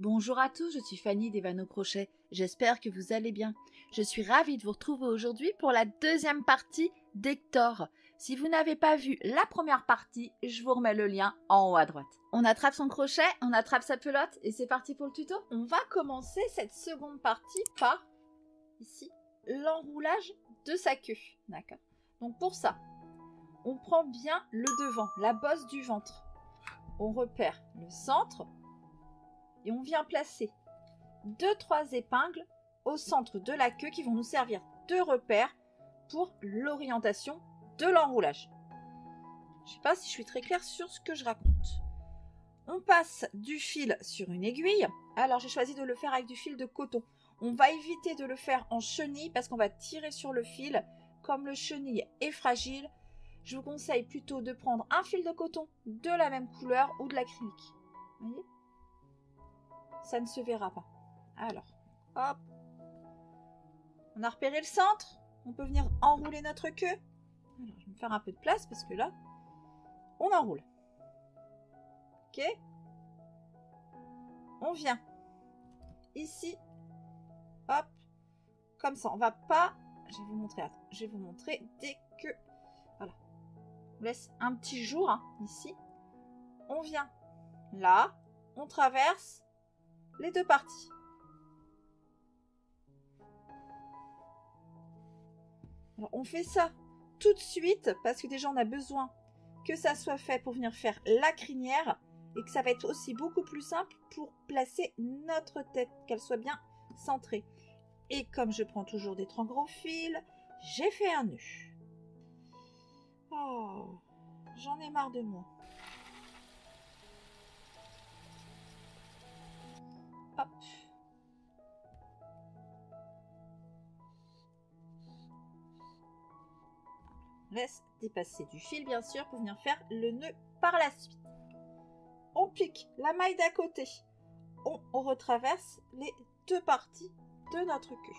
Bonjour à tous, je suis Fanny des Vanneaux Crochet. J'espère que vous allez bien. Je suis ravie de vous retrouver aujourd'hui pour la deuxième partie d'Hector. Si vous n'avez pas vu la première partie, je vous remets le lien en haut à droite. On attrape son crochet, on attrape sa pelote et c'est parti pour le tuto. On va commencer cette seconde partie par, ici, l'enroulage de sa queue. D'accord. Donc pour ça, on prend bien le devant, la bosse du ventre. On repère le centre. Et on vient placer 2-3 épingles au centre de la queue qui vont nous servir de repère pour l'orientation de l'enroulage. Je ne sais pas si je suis très claire sur ce que je raconte. On passe du fil sur une aiguille. Alors j'ai choisi de le faire avec du fil de coton. On va éviter de le faire en chenille parce qu'on va tirer sur le fil. Comme le chenille est fragile, je vous conseille plutôt de prendre un fil de coton de la même couleur ou de l'acrylique. Vous voyez ? Ça ne se verra pas. Alors, hop. On a repéré le centre. On peut venir enrouler notre queue. Alors, je vais me faire un peu de place parce que là, on enroule. Ok. On vient. Ici. Hop. Comme ça. On va pas... Je vais vous montrer. Attends. Je vais vous montrer dès que... Voilà. On vous laisse un petit jour. Hein, ici. On vient là. On traverse les deux parties. Alors, on fait ça tout de suite parce que déjà on a besoin que ça soit fait pour venir faire la crinière et que ça va être aussi beaucoup plus simple pour placer notre tête, qu'elle soit bien centrée. Et comme je prends toujours des troncs gros fils, j'ai fait un nœud. Oh, j'en ai marre de moi. Hop. Laisse dépasser du fil bien sûr pour venir faire le nœud par la suite. On pique la maille d'à côté. On retraverse les deux parties de notre queue.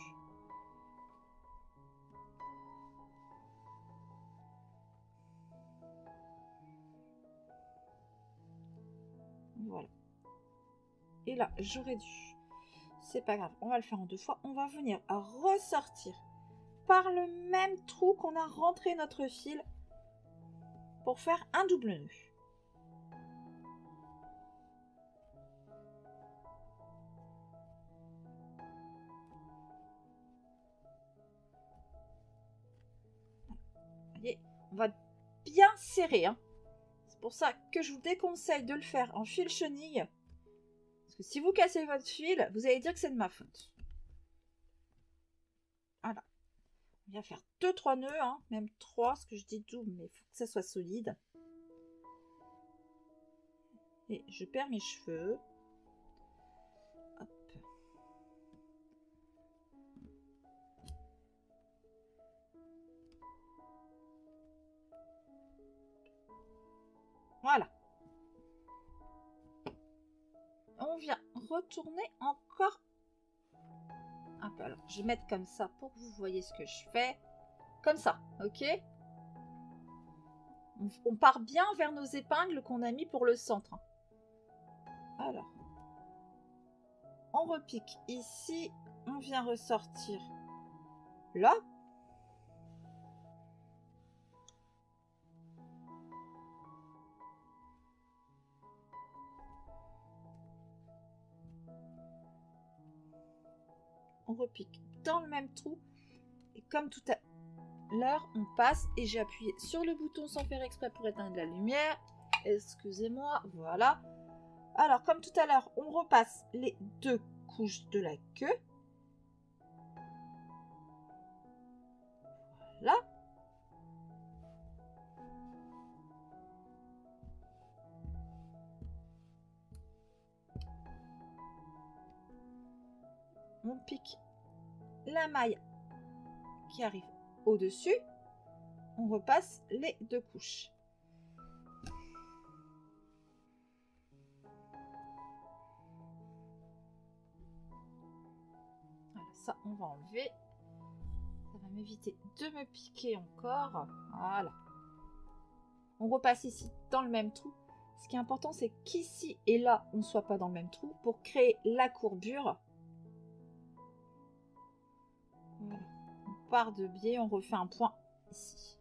Voilà. Et là, j'aurais dû. C'est pas grave, on va le faire en 2 fois. On va venir ressortir par le même trou qu'on a rentré notre fil pour faire un double nœud. Voyez, on va bien serrer. Hein. C'est pour ça que je vous déconseille de le faire en fil chenille. Parce que si vous cassez votre fil, vous allez dire que c'est de ma faute. Voilà. On vient faire 2-3 nœuds, hein, même 3, parce que je dis double, mais il faut que ça soit solide. Et je perds mes cheveux. Hop. Voilà. On vient retourner encore un peu. Alors, je vais mettre comme ça pour que vous voyez ce que je fais. Comme ça, ok? On part bien vers nos épingles qu'on a mis pour le centre. Alors, on repique ici. On vient ressortir là. On repique dans le même trou. Et comme tout à l'heure, on passe et j'ai appuyé sur le bouton sans faire exprès pour éteindre la lumière. Excusez-moi, voilà. Alors, comme tout à l'heure, on repasse les 2 couches de la queue. Voilà. On pique la maille qui arrive au-dessus. On repasse les 2 couches. Voilà, ça, on va enlever. Ça va m'éviter de me piquer encore. Voilà. On repasse ici dans le même trou. Ce qui est important, c'est qu'ici et là, on ne soit pas dans le même trou pour créer la courbure. Voilà. On part de biais, on refait un point ici.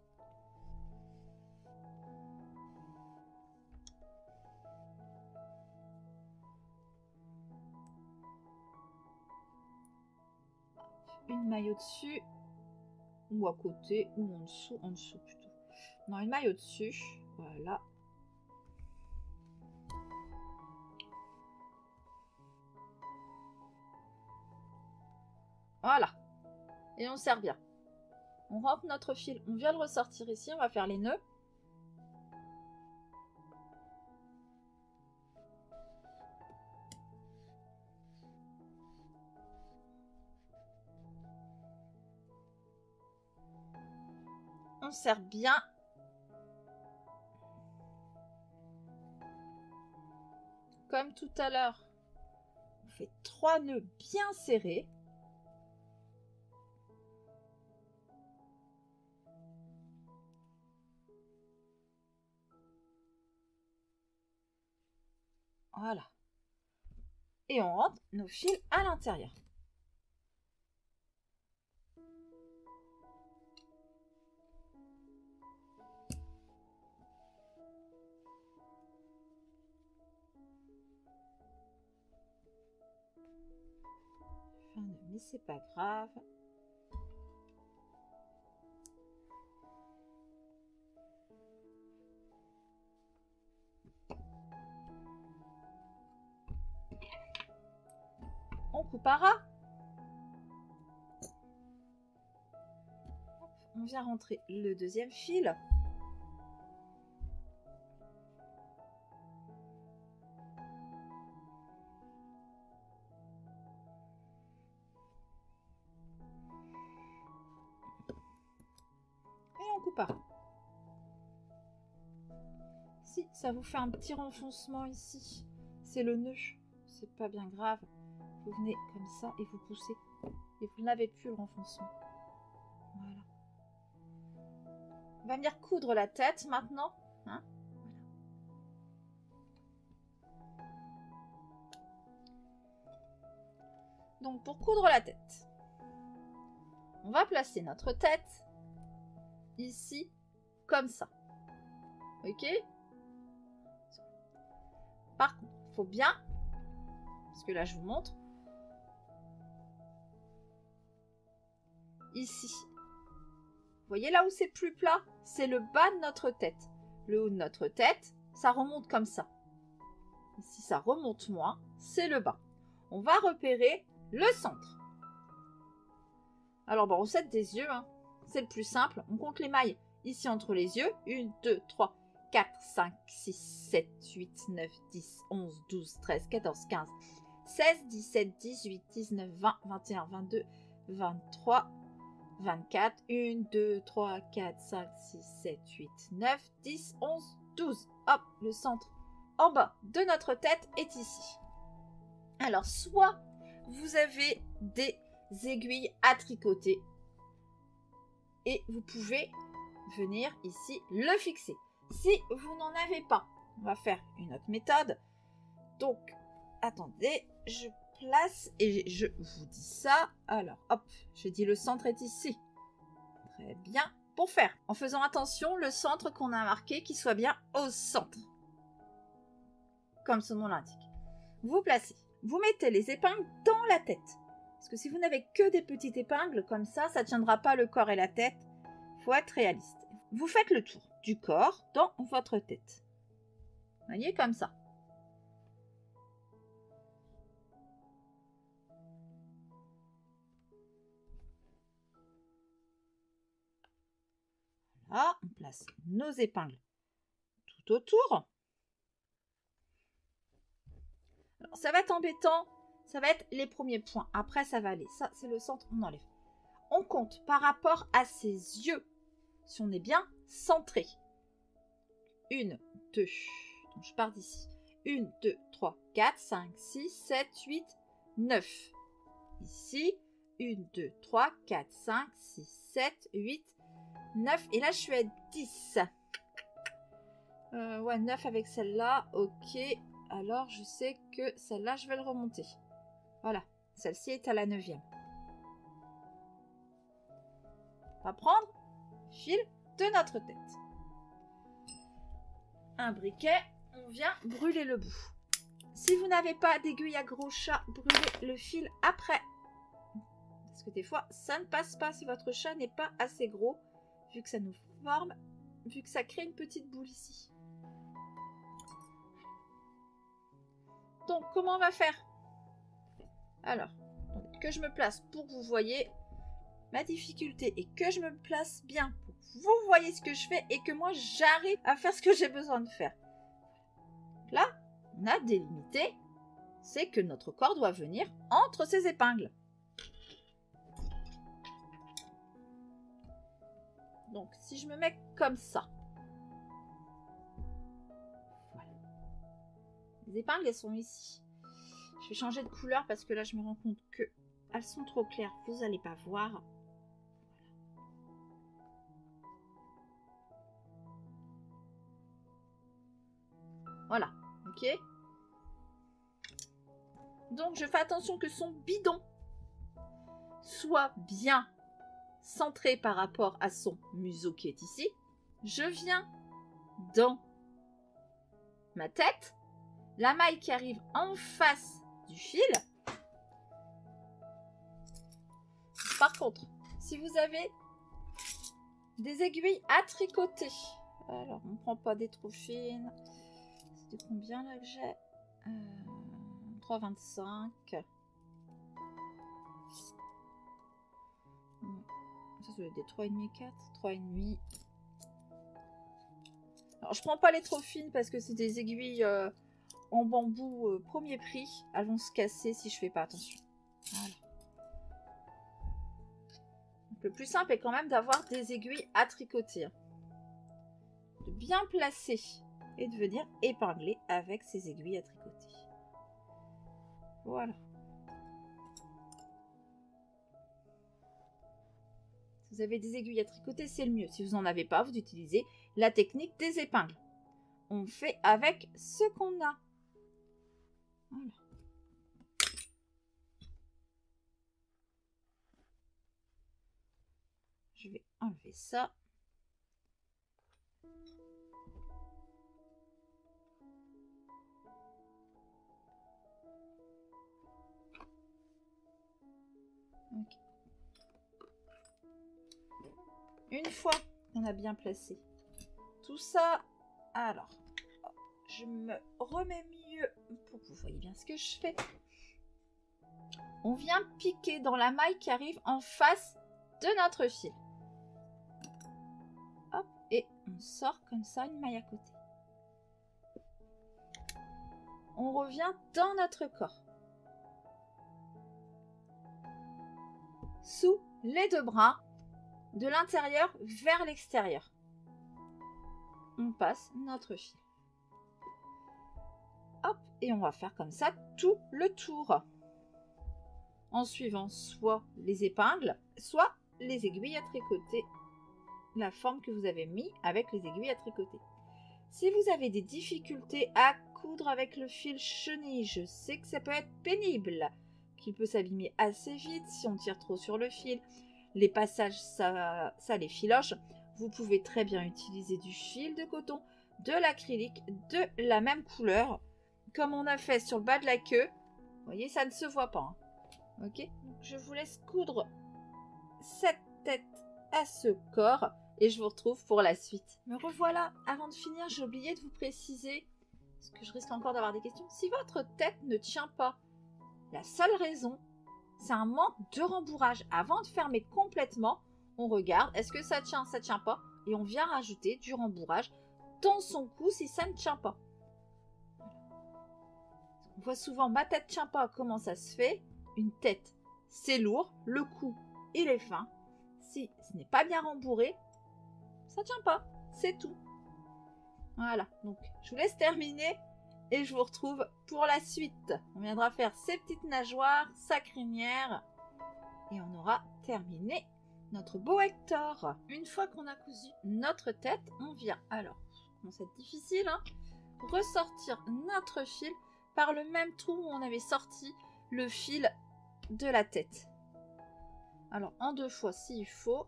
Une maille au-dessus, ou à côté, ou en dessous plutôt. Non, une maille au-dessus, voilà. Voilà. Et on serre bien. On rentre notre fil, on vient le ressortir ici, on va faire les nœuds. On serre bien. Comme tout à l'heure, on fait 3 nœuds bien serrés. Voilà. Et on rentre nos fils à l'intérieur. Enfin, mais c'est pas grave. On coupera. On vient rentrer le deuxième fil. Et on coupera. Si ça vous fait un petit renfoncement ici, c'est le nœud. C'est pas bien grave. Vous venez comme ça et vous poussez. Et vous n'avez plus le renfoncement. Voilà. On va venir coudre la tête maintenant. Hein, voilà. Donc pour coudre la tête, on va placer notre tête ici, comme ça. Ok? Par contre, il faut bien, parce que là je vous montre, ici. Vous voyez là où c'est plus plat? C'est le bas de notre tête. Le haut de notre tête, ça remonte comme ça. Ici, ça remonte moins, c'est le bas. On va repérer le centre. Alors, bon, on recette des yeux, hein. C'est le plus simple. On compte les mailles ici entre les yeux. 1, 2, 3, 4, 5, 6, 7, 8, 9, 10, 11, 12, 13, 14, 15, 16, 17, 18, 19, 20, 21, 22, 23, 24, 1, 2, 3, 4, 5, 6, 7, 8, 9, 10, 11, 12. Hop, le centre en bas de notre tête est ici. Alors, soit vous avez des aiguilles à tricoter et vous pouvez venir ici le fixer. Si vous n'en avez pas, on va faire une autre méthode. Donc, attendez, je place et je vous dis ça. Alors, hop, j'ai dit le centre est ici. Très bien. Pour faire, en faisant attention, le centre qu'on a marqué, qu'il soit bien au centre. Comme son nom l'indique. Vous placez. Vous mettez les épingles dans la tête. Parce que si vous n'avez que des petites épingles comme ça ne tiendra pas le corps et la tête. Il faut être réaliste. Vous faites le tour du corps dans votre tête. Vous voyez, comme ça. Là, on place nos épingles tout autour. Alors, ça va être embêtant. Ça va être les premiers points. Après, ça va aller. Ça, c'est le centre, on enlève. On compte par rapport à ses yeux. Si on est bien centré. 1, 2. Donc, je pars d'ici. 1, 2, 3, 4, 5, 6, 7, 8, 9. Ici. 1, 2, 3, 4, 5, 6, 7, 8, 9. Et là, je suis à 10. Ouais, 9 avec celle-là. Ok. Alors, je sais que celle-là, je vais le remonter. Voilà. Celle-ci est à la 9e. On va prendre le fil de notre tête. Un briquet. On vient brûler le bout. Si vous n'avez pas d'aiguille à gros chat, brûlez le fil après. Parce que des fois, ça ne passe pas si votre chat n'est pas assez gros, vu que ça nous forme, vu que ça crée une petite boule ici. Donc, comment on va faire? Alors, que je me place pour que vous voyez ma difficulté et que je me place bien pour que vous voyez ce que je fais et que moi, j'arrive à faire ce que j'ai besoin de faire. Là, on a délimité, c'est que notre corps doit venir entre ces épingles. Donc, si je me mets comme ça, voilà. Les épingles, elles sont ici. Je vais changer de couleur parce que là, je me rends compte que elles sont trop claires. Vous n'allez pas voir. Voilà. Ok. Donc, je fais attention que son bidon soit bien centré par rapport à son museau qui est ici. Je viens dans ma tête. La maille qui arrive en face du fil. Par contre, si vous avez des aiguilles à tricoter, alors on ne prend pas des trop fines. C'était combien là que j'ai 3,25. Ça doit être des 3,5, 4, 3,5. Alors je prends pas les trop fines parce que c'est des aiguilles en bambou premier prix. Elles vont se casser si je fais pas attention. Voilà. Donc, le plus simple est quand même d'avoir des aiguilles à tricoter. De bien placer et de venir épingler avec ces aiguilles à tricoter. Voilà. Si vous avez des aiguilles à tricoter, c'est le mieux. Si vous n'en avez pas, vous utilisez la technique des épingles. On fait avec ce qu'on a. Voilà. Je vais enlever ça. Okay. Une fois qu'on a bien placé tout ça, alors, je me remets mieux pour que vous voyez bien ce que je fais. On vient piquer dans la maille qui arrive en face de notre fil. Hop, et on sort comme ça une maille à côté. On revient dans notre corps. Sous les deux bras, de l'intérieur vers l'extérieur. On passe notre fil. Hop, et on va faire comme ça tout le tour. En suivant soit les épingles, soit les aiguilles à tricoter. La forme que vous avez mis avec les aiguilles à tricoter. Si vous avez des difficultés à coudre avec le fil chenille, je sais que ça peut être pénible, qu'il peut s'abîmer assez vite si on tire trop sur le fil. Les passages, ça les filoche. Vous pouvez très bien utiliser du fil de coton, de l'acrylique, de la même couleur, comme on a fait sur le bas de la queue. Vous voyez, ça ne se voit pas. Hein. Ok, je vous laisse coudre cette tête à ce corps et je vous retrouve pour la suite. Me revoilà. Avant de finir, j'ai oublié de vous préciser, parce que je risque encore d'avoir des questions. Si votre tête ne tient pas, la seule raison, c'est un manque de rembourrage. Avant de fermer complètement, on regarde, est-ce que ça tient pas, et on vient rajouter du rembourrage dans son cou si ça ne tient pas. On voit souvent, ma tête tient pas, comment ça se fait? Une tête, c'est lourd, le cou, il est fin. Si ce n'est pas bien rembourré, ça tient pas, c'est tout. Voilà, donc je vous laisse terminer et je vous retrouve pour la suite. On viendra faire ses petites nageoires, sa crinière et on aura terminé notre beau Hector. Une fois qu'on a cousu notre tête, on vient alors Bon, c'est difficile, hein. Ressortir notre fil par le même trou où on avait sorti le fil de la tête. Alors, en 2 fois s'il faut.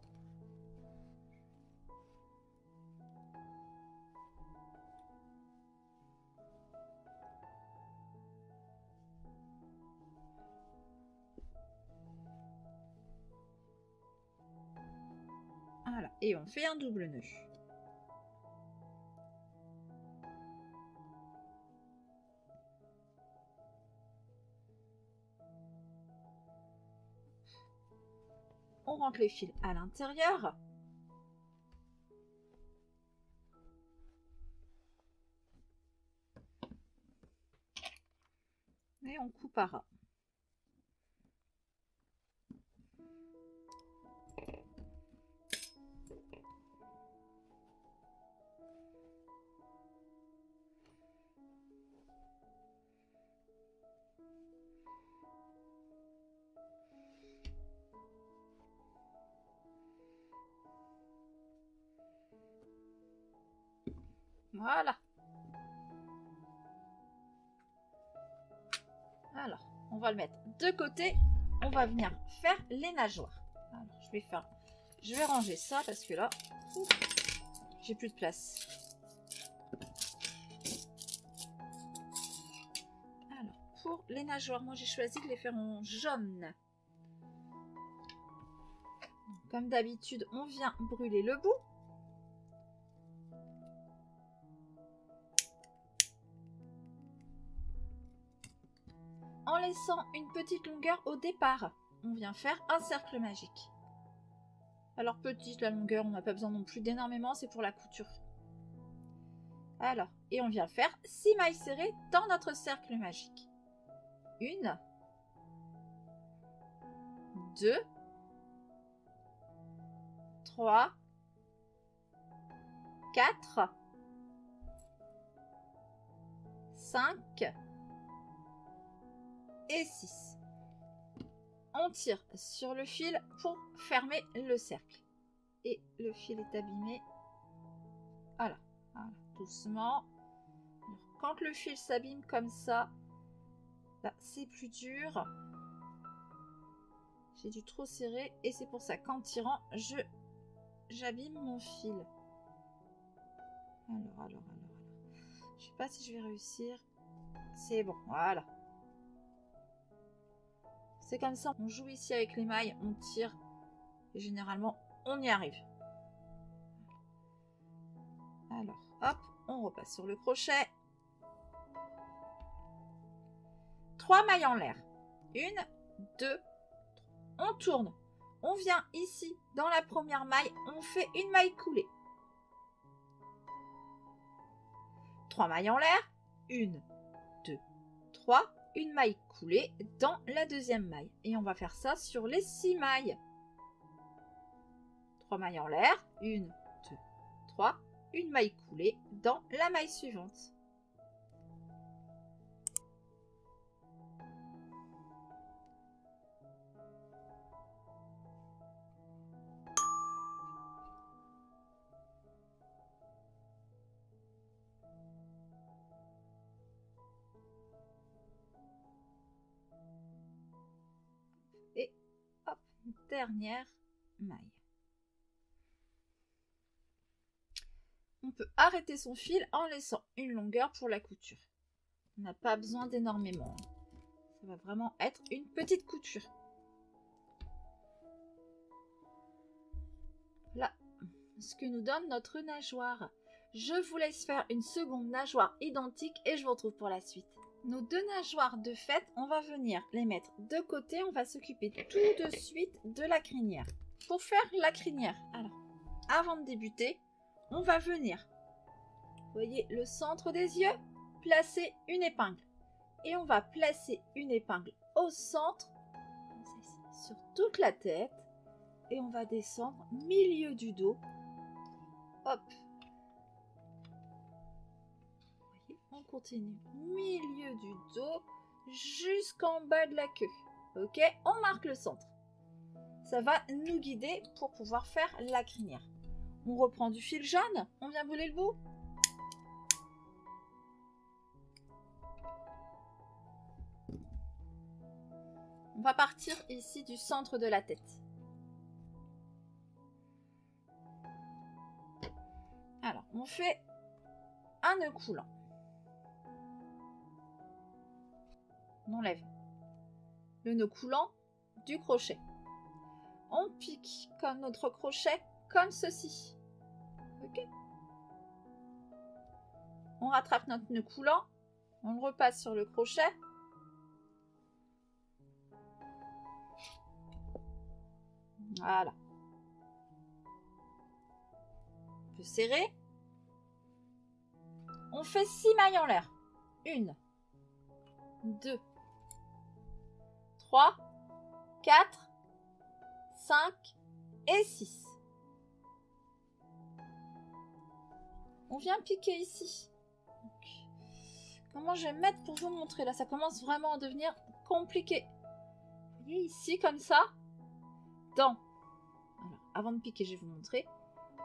Voilà, et on fait un double nœud. On rentre les fils à l'intérieur. Et on coupera. Voilà. Alors, on va le mettre de côté. On va venir faire les nageoires. Alors, je vais ranger ça parce que là, j'ai plus de place. Alors, pour les nageoires, moi j'ai choisi de les faire en jaune. Comme d'habitude, on vient brûler le bout. En laissant une petite longueur au départ, on vient faire un cercle magique. Alors petite la longueur, on n'a pas besoin non plus d'énormément, c'est pour la couture. Alors, et on vient faire 6 mailles serrées dans notre cercle magique. 1, 2, 3, 4, 5 et 6. On tire sur le fil pour fermer le cercle. Et le fil est abîmé. Voilà, voilà, doucement. Alors, quand le fil s'abîme comme ça, bah, c'est plus dur. J'ai dû trop serrer et c'est pour ça qu'en tirant, j'abîme mon fil. Alors. Je sais pas si je vais réussir. C'est bon, voilà. C'est comme ça, on joue ici avec les mailles, on tire et généralement on y arrive. Alors hop, on repasse sur le crochet. 3 mailles en l'air. 1, 2, on tourne. On vient ici dans la première maille, on fait une maille coulée. 3 mailles en l'air. 1, 2, 3. Une maille coulée dans la deuxième maille. Et on va faire ça sur les 6 mailles. 3 mailles en l'air. 1, 2, 3. Une maille coulée dans la maille suivante. Et hop, dernière maille. On peut arrêter son fil en laissant une longueur pour la couture. On n'a pas besoin d'énormément. Ça va vraiment être une petite couture. Là, ce que nous donne notre nageoire. Je vous laisse faire une seconde nageoire identique et je vous retrouve pour la suite. Nos 2 nageoires de fête, on va venir les mettre de côté. On va s'occuper tout de suite de la crinière. Pour faire la crinière, alors, avant de débuter, on va venir, vous voyez le centre des yeux, placer une épingle. Et on va placer une épingle au centre, comme ça ici, sur toute la tête. Et on va descendre milieu du dos. Hop. On continue milieu du dos jusqu'en bas de la queue. Ok, on marque le centre. Ça va nous guider pour pouvoir faire la crinière. On reprend du fil jaune, on vient brûler le bout. On va partir ici du centre de la tête. Alors, on fait un nœud coulant. On enlève le nœud coulant du crochet. On pique comme notre crochet, comme ceci. Ok. On rattrape notre nœud coulant. On le repasse sur le crochet. Voilà. On peut serrer. On fait 6 mailles en l'air. 1, 2, 3, 4, 5 et 6. On vient piquer ici. Donc, comment je vais mettre pour vous montrer? Là, ça commence vraiment à devenir compliqué. Vous voyez ici, comme ça. Alors, avant de piquer, je vais vous montrer.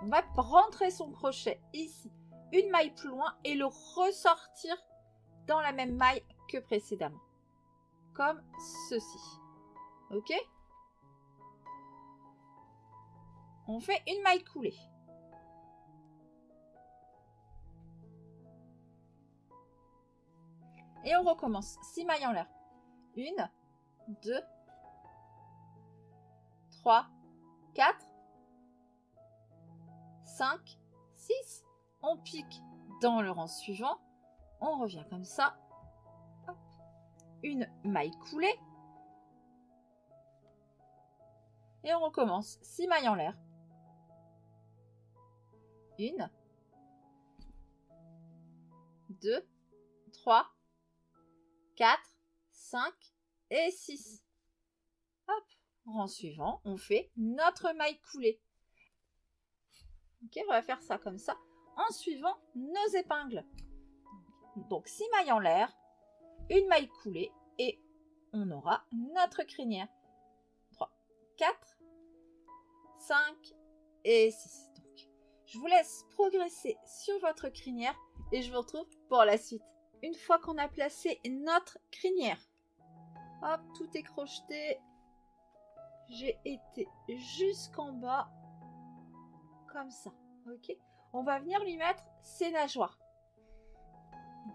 On va rentrer son crochet ici, une maille plus loin, et le ressortir dans la même maille que précédemment. Comme ceci. Ok? On fait une maille coulée. Et on recommence. 6 mailles en l'air. 1, 2, 3, 4, 5, 6. On pique dans le rang suivant. On revient comme ça. Hop. Une maille coulée. Et on recommence. 6 mailles en l'air. 1, 2, 3, 4, 5 et 6. Hop. Rang suivant, on fait notre maille coulée. Ok, on va faire ça comme ça en suivant nos épingles. Donc 6 mailles en l'air, une maille coulée et on aura notre crinière. 3, 4, 5 et 6. Donc, je vous laisse progresser sur votre crinière et je vous retrouve pour la suite. Une fois qu'on a placé notre crinière, hop, tout est crocheté. J'ai été jusqu'en bas, comme ça, ok. On va venir lui mettre ses nageoires.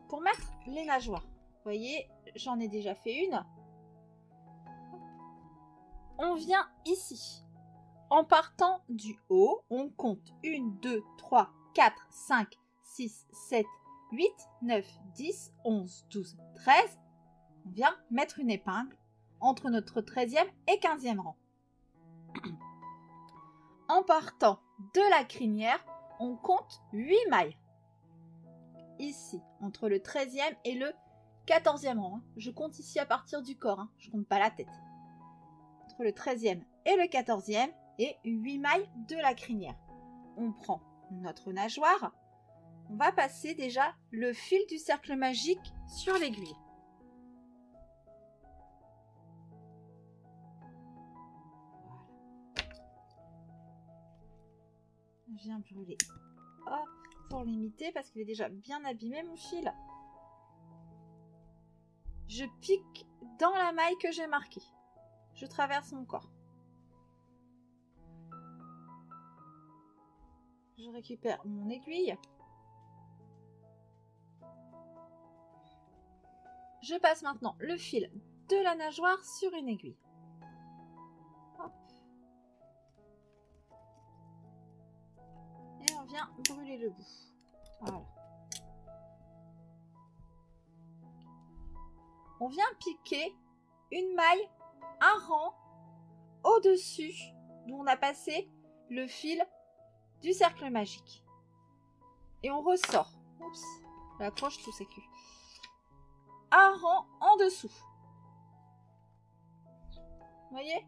Pour mettre les nageoires, vous voyez, j'en ai déjà fait une. On vient ici. En partant du haut, on compte 1, 2, 3, 4, 5, 6, 7, 8, 9, 10, 11, 12, 13. On vient mettre une épingle entre notre 13e et 15e rang. En partant de la crinière, on compte 8 mailles. Ici, entre le 13e et le 14e rang. Je compte ici à partir du corps, je ne compte pas la tête. Entre le 13e et le 14e et 8 mailles de la crinière. On prend notre nageoire. On va passer déjà le fil du cercle magique sur l'aiguille. Je viens brûler, hop, pour l'imiter parce qu'il est déjà bien abîmé mon fil. Je pique dans la maille que j'ai marquée. Je traverse mon corps. Je récupère mon aiguille. Je passe maintenant le fil de la nageoire sur une aiguille. Hop. Et on vient brûler le bout. Voilà. On vient piquer une maille, un rang au-dessus d'où on a passé le fil du cercle magique. Et on ressort. Oups, j'accroche tout c'est cul. Un rang en dessous. Vous voyez?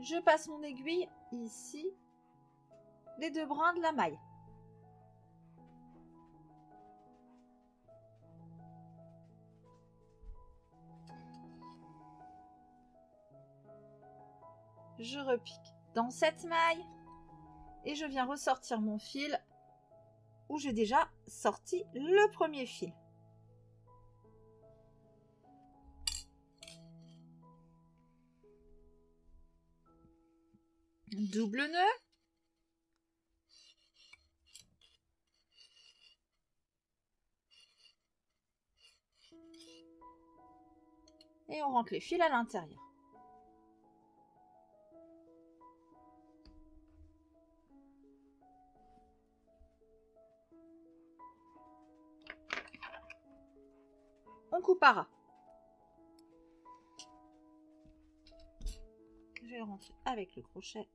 Je passe mon aiguille ici, les deux brins de la maille. Je repique dans cette maille et je viens ressortir mon fil où j'ai déjà sorti le premier fil. Double nœud. Et on rentre les fils à l'intérieur. On coupe à ras. Je vais rentrer avec le crochet.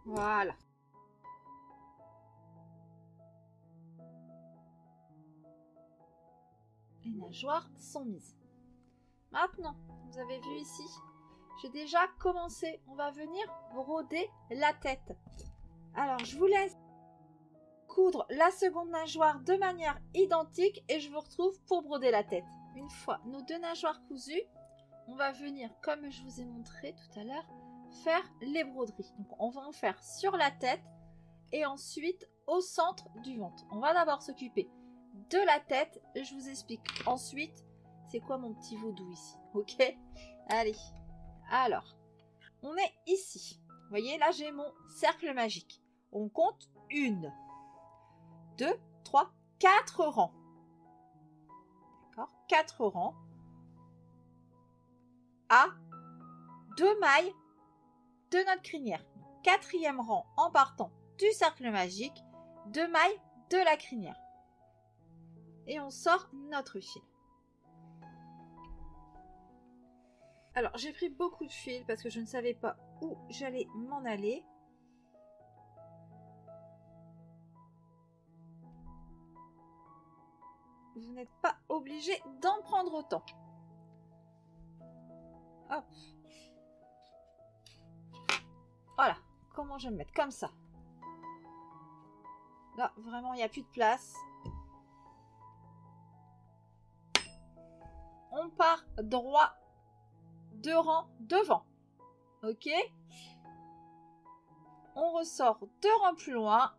Voilà. Les nageoires sont mises. Maintenant, vous avez vu ici, j'ai déjà commencé. On va venir broder la tête. Alors, je vous laisse coudre la seconde nageoire de manière identique et je vous retrouve pour broder la tête. Une fois nos deux nageoires cousues, on va venir, comme je vous ai montré tout à l'heure, faire les broderies. Donc, on va en faire sur la tête et ensuite au centre du ventre. On va d'abord s'occuper de la tête. Je vous explique ensuite c'est quoi mon petit vaudou ici. Ok? Allez. Alors, on est ici. Vous voyez, là, j'ai mon cercle magique. On compte 1, 2, 3, 4 rangs. D'accord? 4 rangs à 2 mailles de notre crinière. 4e rang en partant du cercle magique, 2 mailles de la crinière. Et on sort notre fil. Alors, j'ai pris beaucoup de fil parce que je ne savais pas où j'allais m'en aller. Vous n'êtes pas obligé d'en prendre autant. Hop. Voilà. Comment je vais me mettre? Comme ça. Là, vraiment, il n'y a plus de place. On part droit, 2 rangs devant. Ok? On ressort 2 rangs plus loin.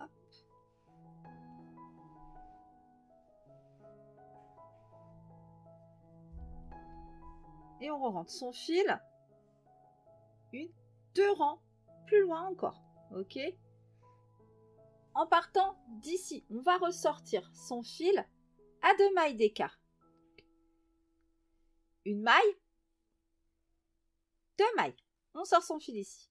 Hop. Et on rentre son fil. 2 rangs plus loin encore. Ok? En partant d'ici, on va ressortir son fil à 2 mailles d'écart. 1 maille, 2 mailles. On sort son fil ici.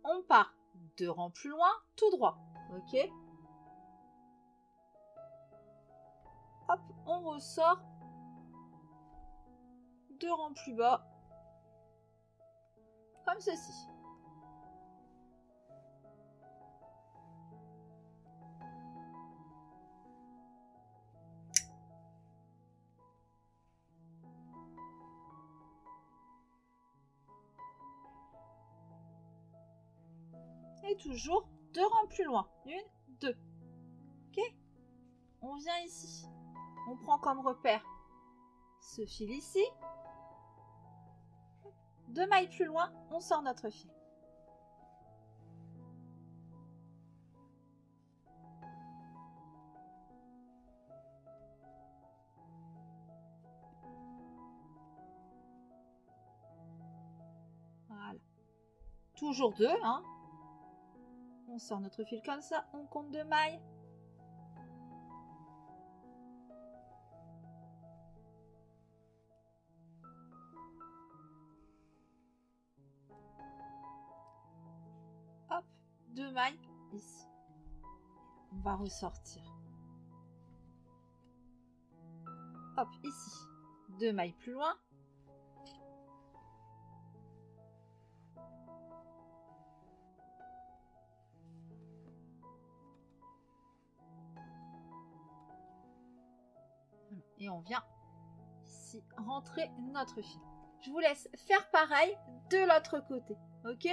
On part 2 rangs plus loin, tout droit. Ok? Hop, on ressort 2 rangs plus bas. Comme ceci. Et toujours 2 rangs plus loin. 1, 2. Ok? On vient ici. On prend comme repère ce fil ici. 2 mailles plus loin, on sort notre fil. Voilà. Toujours 2, hein. On sort notre fil comme ça, on compte 2 mailles. Hop, 2 mailles ici. On va ressortir. hop, ici, 2 mailles plus loin. Et on vient ici rentrer notre fil. Je vous laisse faire pareil de l'autre côté, ok?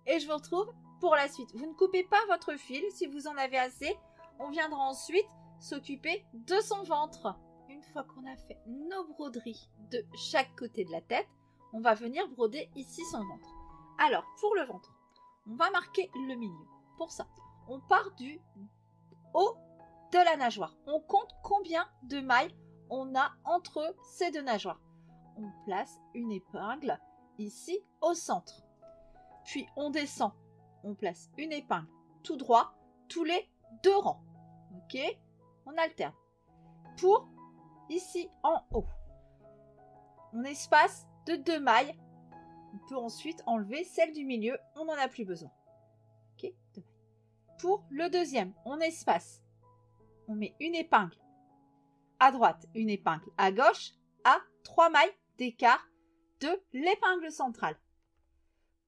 Et je vous retrouve pour la suite. Vous ne coupez pas votre fil si vous en avez assez. On viendra ensuite s'occuper de son ventre. Une fois qu'on a fait nos broderies de chaque côté de la tête, on va venir broder ici son ventre. Alors, pour le ventre, on va marquer le milieu. Pour ça, on part du haut de la nageoire. On compte combien de mailles on a entre ces deux nageoires. On place une épingle ici au centre. Puis on descend. On place une épingle tout droit, tous les 2 rangs. Ok? On alterne. Pour ici en haut, on espace de 2 mailles. On peut ensuite enlever celle du milieu. On n'en a plus besoin. Ok? 2 mailles. Pour le deuxième, on espace. On met une épingle à droite, une épingle à gauche, à 3 mailles d'écart de l'épingle centrale.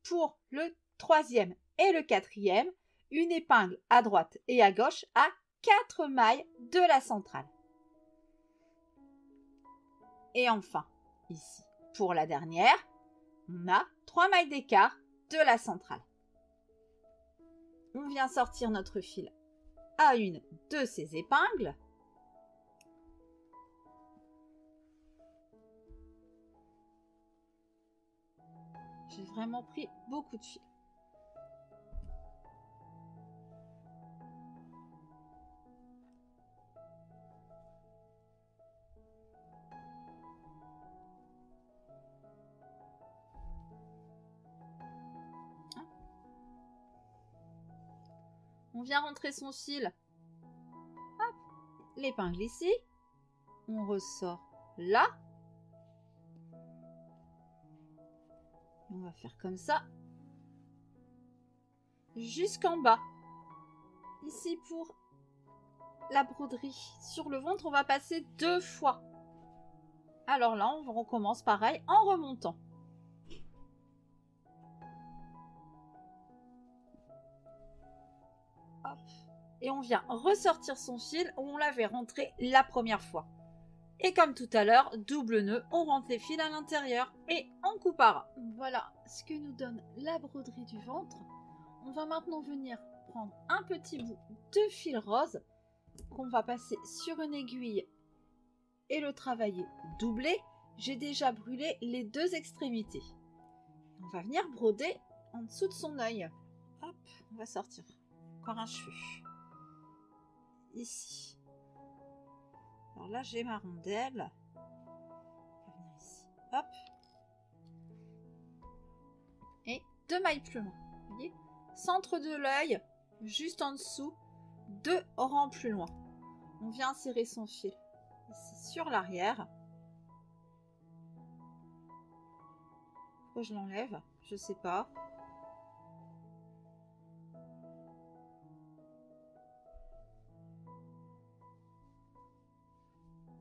Pour le troisième et le quatrième, une épingle à droite et à gauche à 4 mailles de la centrale. Et enfin, ici, pour la dernière, on a 3 mailles d'écart de la centrale. On vient sortir notre fil à une de ces épingles. J'ai vraiment pris beaucoup de fil. On vient rentrer son fil. Hop, l'épingle ici. On ressort là. On va faire comme ça. Jusqu'en bas. Ici pour la broderie. Sur le ventre, on va passer 2 fois. Alors là, on recommence pareil en remontant. Hop. Et on vient ressortir son fil où on l'avait rentré la première fois. Et comme tout à l'heure, double nœud, on rentre les fils à l'intérieur et on coupera. Voilà ce que nous donne la broderie du ventre. On va maintenant venir prendre un petit bout de fil rose qu'on va passer sur une aiguille et le travailler doublé. J'ai déjà brûlé les 2 extrémités. On va venir broder en dessous de son œil. Hop, on va sortir encore un cheveu. Ici. Alors là, j'ai ma rondelle. On va venir ici. Hop. Et 2 mailles plus loin. Vous voyez? Centre de l'œil, juste en dessous, 2 rangs plus loin. On vient serrer son fil ici sur l'arrière. Pourquoi je l'enlève? Je sais pas.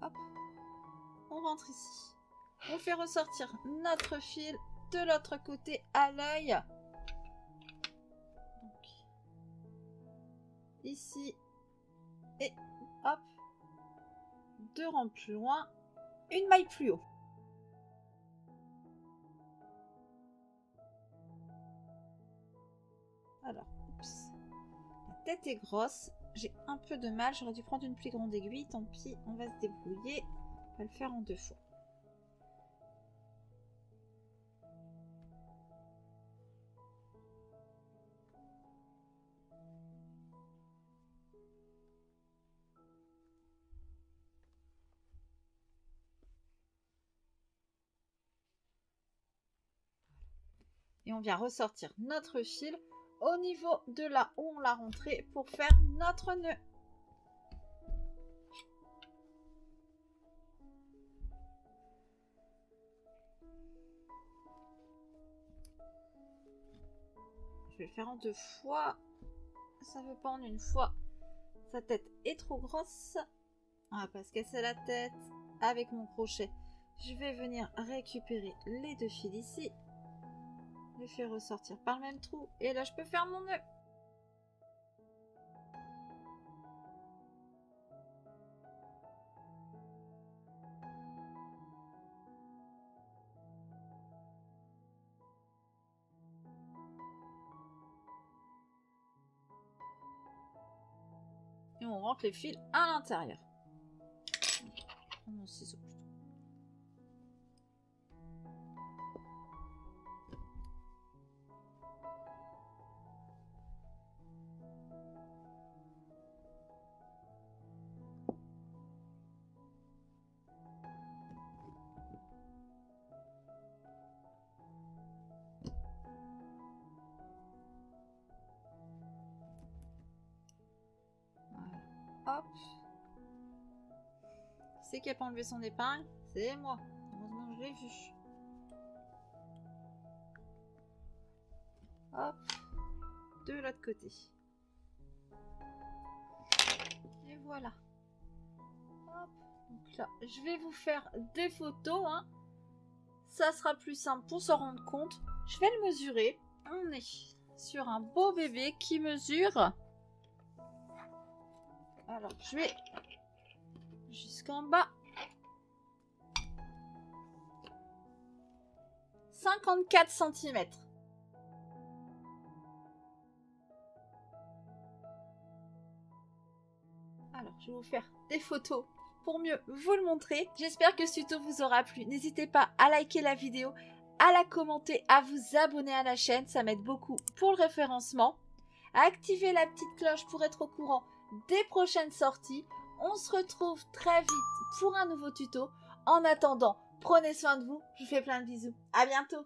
Hop. On rentre ici. On fait ressortir notre fil de l'autre côté à l'œil. Ici. Et hop. 2 rangs plus loin. Une maille plus haut. Alors, oups. La tête est grosse. J'ai un peu de mal. J'aurais dû prendre une plus grande aiguille. Tant pis, on va se débrouiller. On va le faire en 2 fois. Et on vient ressortir notre fil au niveau de là où on l'a rentré pour faire notre nœud. Je vais le faire en 2 fois. Ça ne veut pas en une fois. Sa tête est trop grosse. On va pas se casser la tête. avec mon crochet, je vais venir récupérer les 2 fils ici, les faire ressortir par le même trou, et là je peux faire mon nœud. Et on rentre les fils à l'intérieur. Mon ciseau plutôt. Hop. C'est qui a pas enlevé son épingle? C'est moi. Heureusement, je l'ai vu. Hop. De l'autre côté. Et voilà. Hop. Donc là, je vais vous faire des photos. Hein. Ça sera plus simple pour s'en rendre compte. Je vais le mesurer. On est sur un beau bébé qui mesure... Alors, je vais jusqu'en bas. 54 cm. Alors, je vais vous faire des photos pour mieux vous le montrer. J'espère que ce tuto vous aura plu. N'hésitez pas à liker la vidéo, à la commenter, à vous abonner à la chaîne. Ça m'aide beaucoup pour le référencement. À activer la petite cloche pour être au courant des prochaines sorties. On se retrouve très vite pour un nouveau tuto. En attendant, prenez soin de vous. Je vous fais plein de bisous. À bientôt.